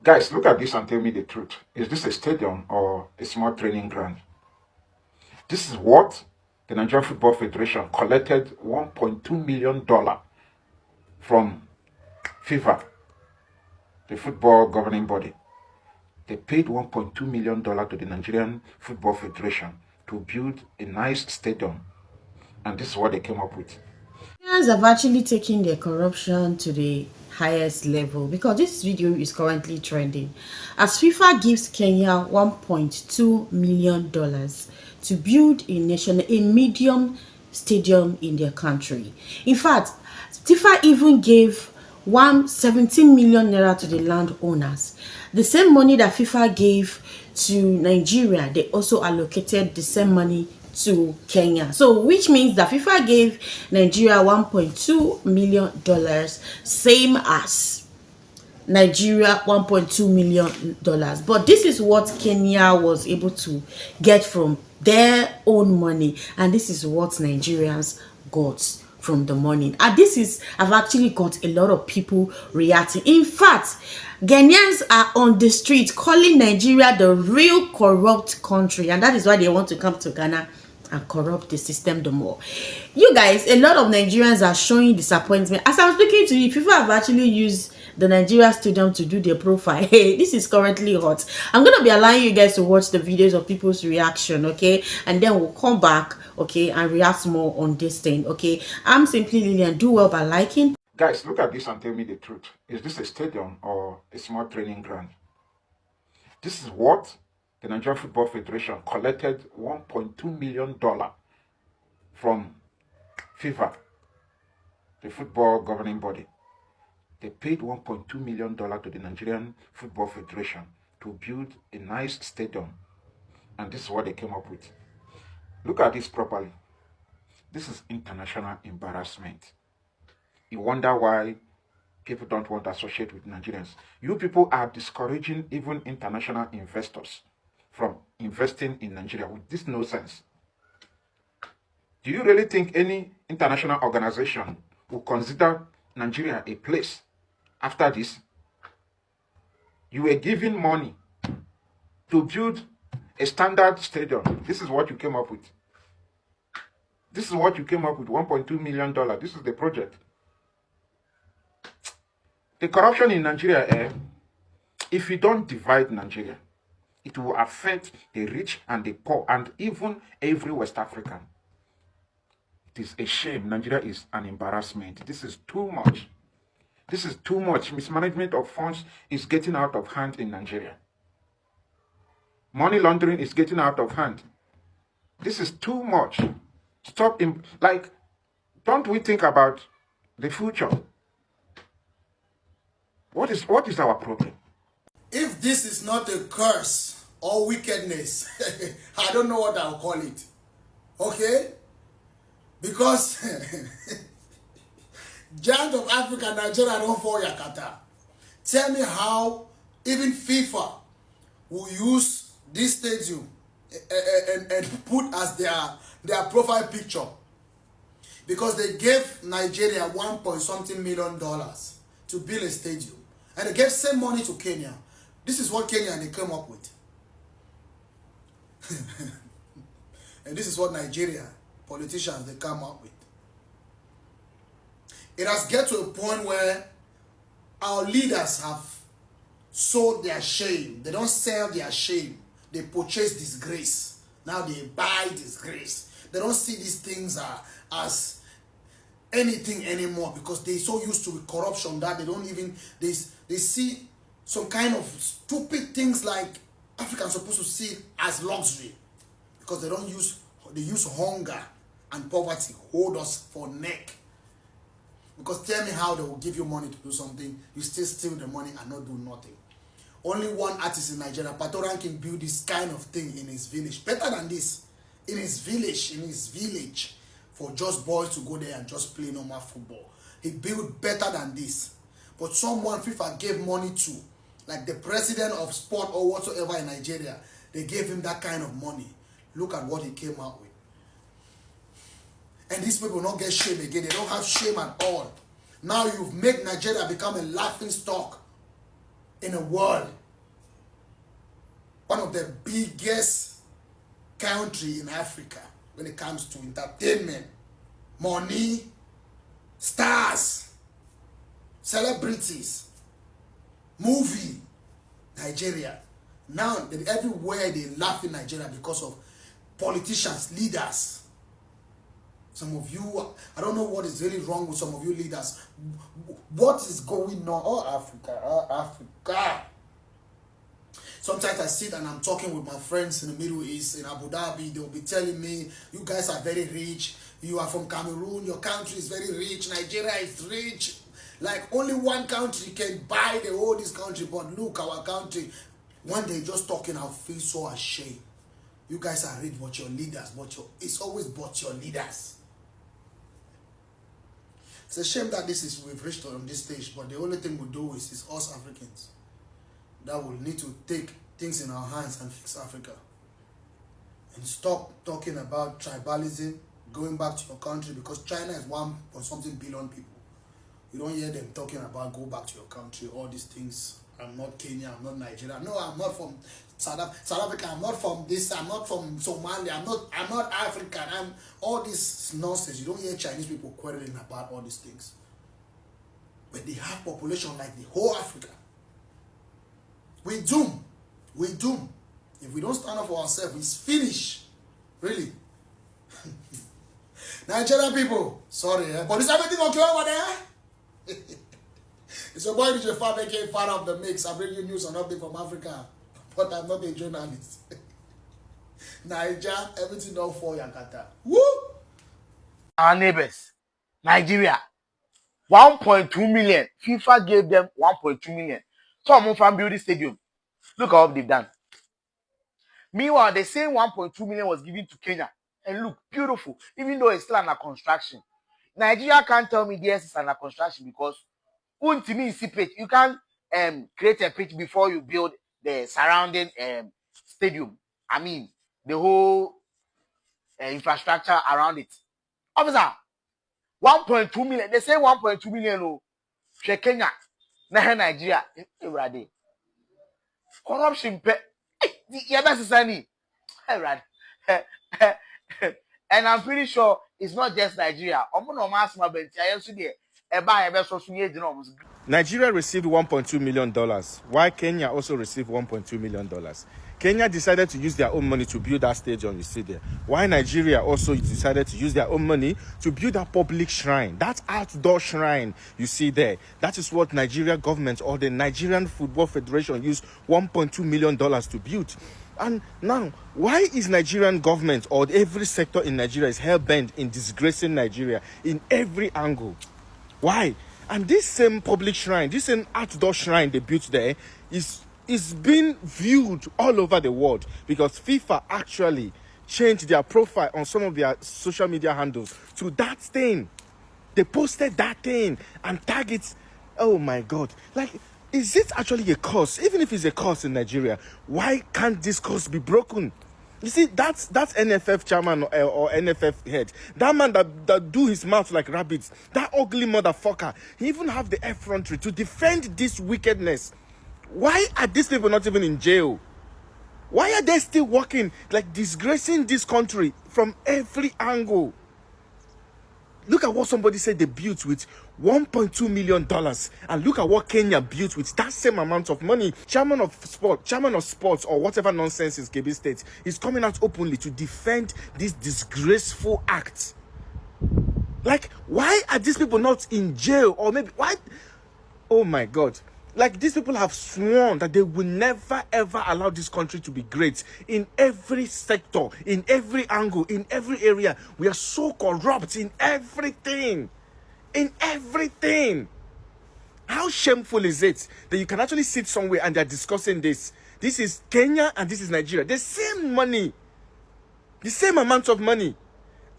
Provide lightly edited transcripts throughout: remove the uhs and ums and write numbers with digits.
Guys, look at this and tell me the truth. Is this a stadium or a small training ground? This is what the Nigerian Football Federation collected $1.2 million from FIFA, the football governing body. They paid $1.2 million to the Nigerian Football Federation to build a nice stadium. And this is what they came up with. Nigerians have actually taken their corruption to the highest level because this video is currently trending as FIFA gives Kenya $1.2 million to build a medium stadium in their country. In fact, FIFA even gave 117 million naira to the landowners. The same money that FIFA gave to Nigeria, they also allocated the same money to Kenya. So which means that FIFA gave Nigeria $1.2 million, same as Nigeria $1.2 million. But this is what Kenya was able to get from their own money, and this is what Nigerians got from the money. And this is, I've actually got a lot of people reacting. In fact, Ghanaians are on the street calling Nigeria the real corrupt country, and that is why they want to come to Ghana and corrupt the system the more. You guys, a lot of Nigerians are showing disappointment. As I'm speaking to you, people have actually used the Nigeria stadium to do their profile. Hey, this is currently hot. I'm gonna be allowing you guys to watch the videos of people's reaction, okay, and then we'll come back, okay, and react more on this thing, okay. I'm simply Lillian. Do well by liking. Guys, look at this and tell me the truth. Is this a stadium or a small training ground? This is what the Nigerian Football Federation collected $1.2 million from FIFA, the football governing body. They paid $1.2 million to the Nigerian Football Federation to build a nice stadium. And this is what they came up with. Look at this properly. This is international embarrassment. You wonder why people don't want to associate with Nigerians. You people are discouraging even international investors from investing in Nigeria with this nonsense. Do you really think any international organization will consider Nigeria a place after this? You were given money to build a standard stadium. This is what you came up with. This is what you came up with, $1.2 million. This is the project. The corruption in Nigeria, if you don't divide Nigeria, it will affect the rich and the poor and even every West African. It is a shame. Nigeria is an embarrassment. This is too much. This is too much. Mismanagement of funds is getting out of hand in Nigeria. Money laundering is getting out of hand. This is too much. Stop him. Like, don't we think about the future? What is our problem? If this is not a curse or wickedness, I don't know what I'll call it. Okay? Because Giant of Africa, Nigeria don't fall Yakata. Tell me how even FIFA will use this stadium and put as their profile picture. Because they gave Nigeria $1.something million to build a stadium. And they gave same money to Kenya. This is what Kenya they came up with. And this is what Nigeria politicians they come up with. It has get to a point where our leaders have sold their shame. They don't sell their shame. They purchase disgrace. Now they buy disgrace. They don't see these things as anything anymore because they're so used to corruption that they don't even they see some kind of stupid things like Africans supposed to see as luxury because they use hunger and poverty hold us for neck. Because tell me how they will give you money to do something, you still steal the money and not do nothing. Only one artist in Nigeria, Patoran, can build this kind of thing in his village. Better than this. In his village, for just boys to go there and just play normal football. He built better than this. But someone FIFA gave money to, like the president of sport or whatsoever in Nigeria, they gave him that kind of money. Look at what he came out with. And these people don't get shame again. They don't have shame at all. Now you've made Nigeria become a laughing stock. in the world. One of the biggest country in Africa when it comes to entertainment, money, stars, celebrities, movie, Nigeria. Now, everywhere they laugh in Nigeria because of politicians, leaders. Some of you, I don't know what is really wrong with some of you leaders. What is going on? Oh, Africa, oh, Africa. Sometimes I sit and I'm talking with my friends in the Middle East, in Abu Dhabi. They'll be telling me, you guys are very rich. You are from Cameroon. Your country is very rich. Nigeria is rich. Like only one country can buy the whole this country. But look, our country, when they just talking, I feel so ashamed. You guys are rich, but your leaders, it's always but your leaders. It's a shame that we've reached on this stage, but the only thing we do is us Africans that will need to take things in our hands and fix Africa. And stop talking about tribalism, going back to your country, because China is 1.something billion people. You don't hear them talking about go back to your country, all these things. I'm not Kenya, I'm not Nigeria. No, I'm not from South Africa, I'm not from this, I'm not from Somalia, I'm not African. I'm all this nonsense. You don't hear Chinese people quarreling about all these things. But they have population like the whole Africa. We doom. If we don't stand up for ourselves, it's finished. Really. Nigerian people, sorry, but is everything okay over there? It's your boy DJ Fab, aka part of the mix. I bring you news and update from Africa, but I'm not a journalist. Niger, everything don't fall Yakata. Woo! Our neighbors, Nigeria, 1.2 million. FIFA gave them 1.2 million. Some from building stadium. Look how they've done. Meanwhile, the same 1.2 million was given to Kenya. And look, beautiful, even though it's still under construction. Nigeria can't tell me this is under construction because you can't create a pitch before you build the surrounding stadium. I mean, the whole infrastructure around it. Officer, 1.2 million. They say 1.2 million. Oh, Kenya, Nigeria, corruption. And I'm pretty sure it's not just Nigeria. Nigeria received $1.2 million, while Kenya also received $1.2 million. Kenya decided to use their own money to build that stadium you see there, while Nigeria also decided to use their own money to build that public shrine, that outdoor shrine you see there. That is what Nigeria government or the Nigerian Football Federation used $1.2 million to build. And now, why is Nigerian government or every sector in Nigeria is hell-bent in disgracing Nigeria in every angle? Why? And this same public shrine, this same outdoor shrine they built there is being viewed all over the world because FIFA actually changed their profile on some of their social media handles to that thing. They posted that thing and tagged it. Oh my God. Like, is it actually a curse? Even if it's a curse in Nigeria, why can't this curse be broken? You see, that's NFF chairman or NFF head. That man that do his mouth like rabbits. That ugly motherfucker. He even have the effrontery to defend this wickedness. Why are these people not even in jail? Why are they still working, like disgracing this country from every angle? Look at what somebody said they built with $1.2 million. And look at what Kenya built with that same amount of money. Chairman of sports or whatever nonsense is KB State is coming out openly to defend this disgraceful act. Like, why are these people not in jail? Or maybe, why? Oh my God. Like, these people have sworn that they will never ever allow this country to be great in every sector, in every angle, in every area. We are so corrupt in everything. In everything. How shameful is it that you can actually sit somewhere and they're discussing this? This is Kenya and this is Nigeria. The same money. The same amount of money.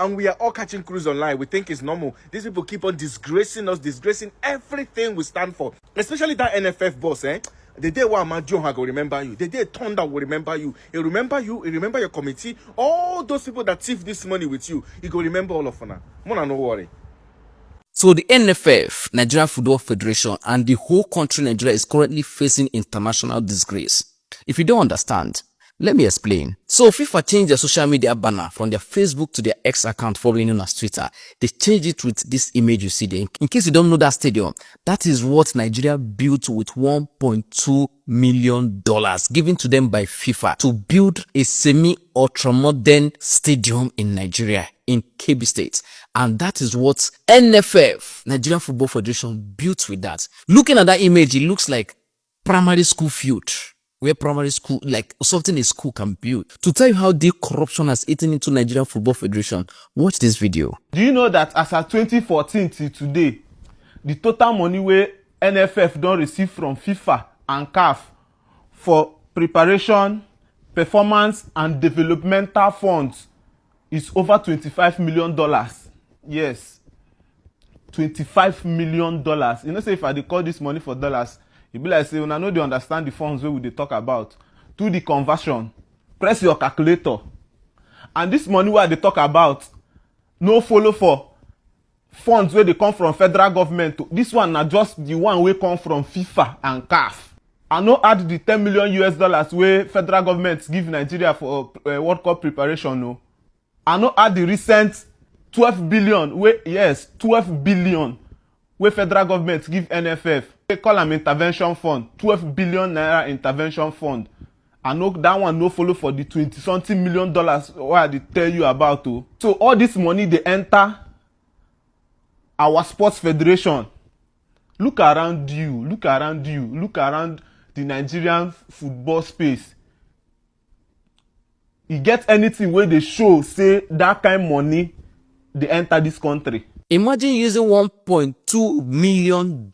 And we are all catching cruise online. We think it's normal. These people keep on disgracing us, disgracing everything we stand for. Especially that NFF boss, eh? The day where Amadio will remember you. The day Thunder will remember you. He'll remember you. He'll remember your committee. All those people that thief this money with you. He will remember all of them. Mona, no worry. So the NFF, Nigerian Football Federation, and the whole country Nigeria is currently facing international disgrace. If you don't understand, let me explain. So FIFA changed their social media banner from their Facebook to their X account, formerly known as Twitter. They changed it with this image you see there. In case you don't know that stadium, that is what Nigeria built with $1.2 million given to them by FIFA to build a semi-ultra-modern stadium in Nigeria, in Kebbi State. And that is what NFF, Nigerian Football Federation, built with that. Looking at that image, it looks like primary school field, where primary school, like something a school can build. To tell you how deep corruption has eaten into Nigerian Football Federation, watch this video. Do you know that as of 2014 till today, the total money where NFF don't receive from FIFA and CAF for preparation, performance, and developmental funds is over $25 million. Yes, $25 million. You know, say if I dey call this money for dollars, e be like say una no dey understand the funds wey we dey talk about. Do the conversion, press your calculator, and this money wey I dey talk about no follow for funds wey dey come from federal government. This one na just the one wey come from FIFA and CAF. I no add the $10 million wey federal government give Nigeria for World Cup preparation. No, I no add the recent 12 billion wey, yes, 12 billion wey federal government give NFF. They call am intervention fund, 12 billion naira intervention fund. I know that one no follow for the 20-something million wey I dey tell you about. Oh. So all this money dey enter our sports federation. Look around you, look around you, look around the Nigerian football space. You get anything where they show say that kind of money they enter this country? Imagine using $1.2 million,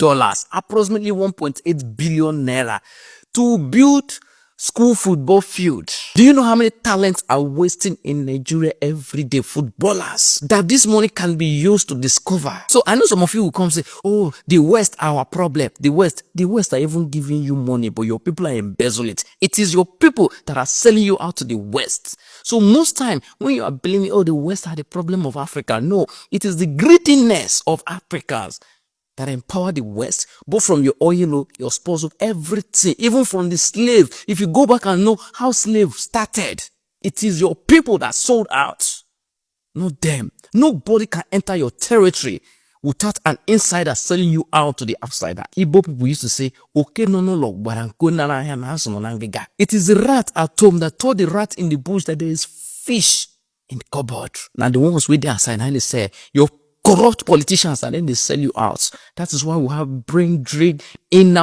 approximately 1.8 billion naira, to build school football field. Do you know how many talents are wasting in Nigeria every day? Footballers that this money can be used to discover. So I know some of you will come say, oh, the West are our problem. The West are even giving you money, but your people are embezzling it. It is your people that are selling you out to the West. So most time when you are blaming, oh, the West are the problem of Africa, no, it is the greediness of Africans that empower the West, both from your oil, your spousal, everything, even from the slave. If you go back and know how slaves started, it is your people that sold out, not them. Nobody can enter your territory without an insider selling you out to the outsider. Igbo people used to say, okay, no, it is the rat at home that told the rat in the bush that there is fish in the cupboard. Now the ones with their side, and they say, your corrupt politicians, and then they sell you out. That is why we have brain drain in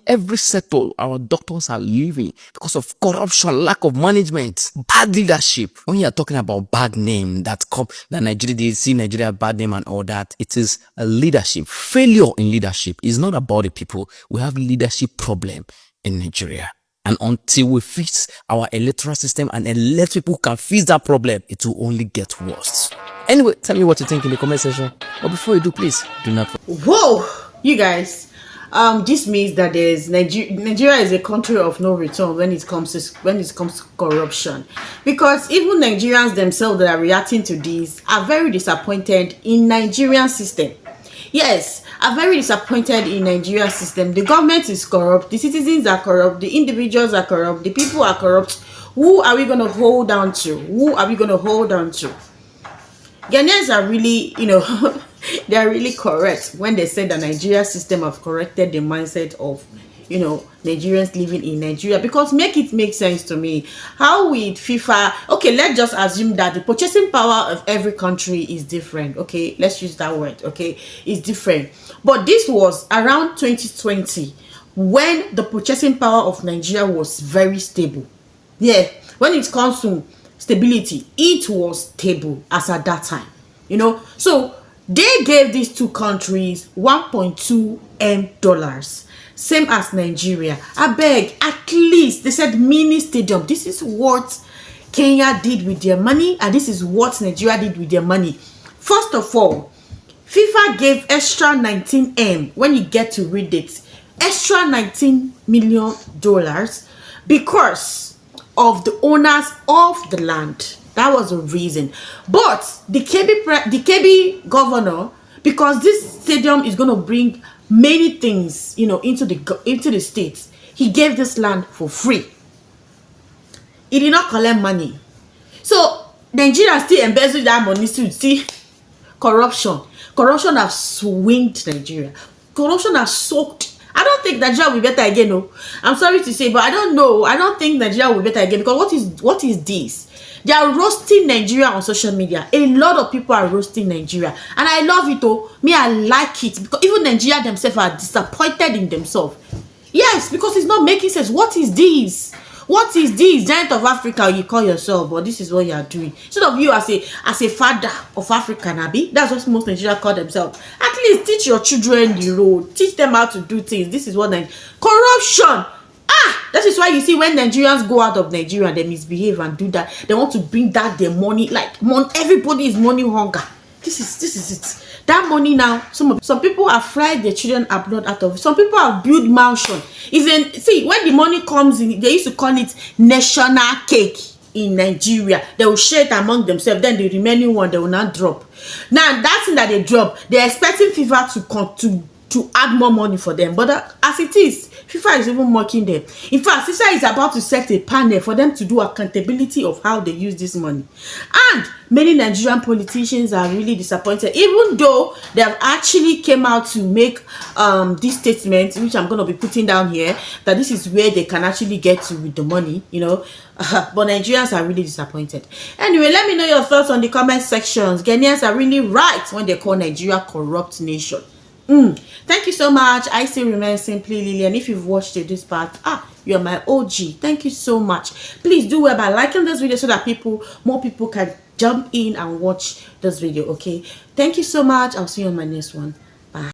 every sector. Our doctors are leaving because of corruption, lack of management, bad leadership. When you are talking about bad name that Nigeria, they see Nigeria bad name and all that, it is a leadership. Failure in leadership is not about the people. We have leadership problem in Nigeria. And until we fix our electoral system and elect people who can fix that problem, it will only get worse. Anyway, tell me what you think in the comment section. But before you do, please do not. Whoa, you guys. This means that Nigeria is a country of no return when it comes to corruption, because even Nigerians themselves that are reacting to this are very disappointed in Nigerian system. Yes, I'm very disappointed in Nigerian system. The government is corrupt, the citizens are corrupt, the individuals are corrupt, the people are corrupt. Who are we going to hold on to? Who are we going to hold on to? Ghanaians are really, they are really correct when they say that Nigeria system have corrected the mindset of, Nigerians living in Nigeria. Because make it make sense to me. How with FIFA, okay, let's just assume that the purchasing power of every country is different. Okay, let's use that word. Okay, it's different. But this was around 2020 when the purchasing power of Nigeria was very stable. Yeah, when it comes to stability, it was stable as at that time. So they gave these two countries $1.2 million, same as Nigeria. I beg, at least they said mini stadium. This is what Kenya did with their money, and this is what Nigeria did with their money. First of all, FIFA gave extra 19M. When you get to read it, extra $19 million because of the owners of the land. That was the reason. But the KB governor because this stadium is going to bring many things, you know, into the states. He gave this land for free. He did not collect money. So Nigeria still embezzle that money. Still see corruption. Corruption has swinged Nigeria. Corruption has soaked. I don't think Nigeria will be better again. No, I'm sorry to say, but I don't know. I don't think Nigeria will be better again, because what is this? They are roasting Nigeria on social media. A lot of people are roasting Nigeria, and I love it. Oh, me, I like it, because even Nigeria themselves are disappointed in themselves. Yes, because it's not making sense. What is this? What is this? Giant of Africa, you call yourself, but this is what you are doing. Instead of you as a father of Africa, Nabi, that's what most Nigerians call themselves. At least teach your children the road. Teach them how to do things. This is what corruption. That is why you see when Nigerians go out of Nigeria, they misbehave and do that. They want to bring that their money, like everybody is money hunger. This is it. That money now, some people have fried their children abroad out of it. Some people have built mansion. Even see, when the money comes in, they used to call it national cake in Nigeria. They will share it among themselves. Then the remaining one they will not drop. Now that thing that they drop, they're expecting FIFA to add more money for them. But as it is, FIFA is even mocking them. In fact, FIFA is about to set a panel for them to do accountability of how they use this money. And many Nigerian politicians are really disappointed, even though they have actually came out to make this statement, which I'm going to be putting down here, that this is where they can actually get to with the money, you know. But Nigerians are really disappointed. Anyway, let me know your thoughts on the comment sections. Ghanaians are really right when they call Nigeria a corrupt nation. Thank you so much. I still remain Simply Lily, and if you've watched it this part, you're my OG. Thank you so much. Please do well by liking this video so that more people can jump in and watch this video. Okay, thank you so much. I'll see you on my next one.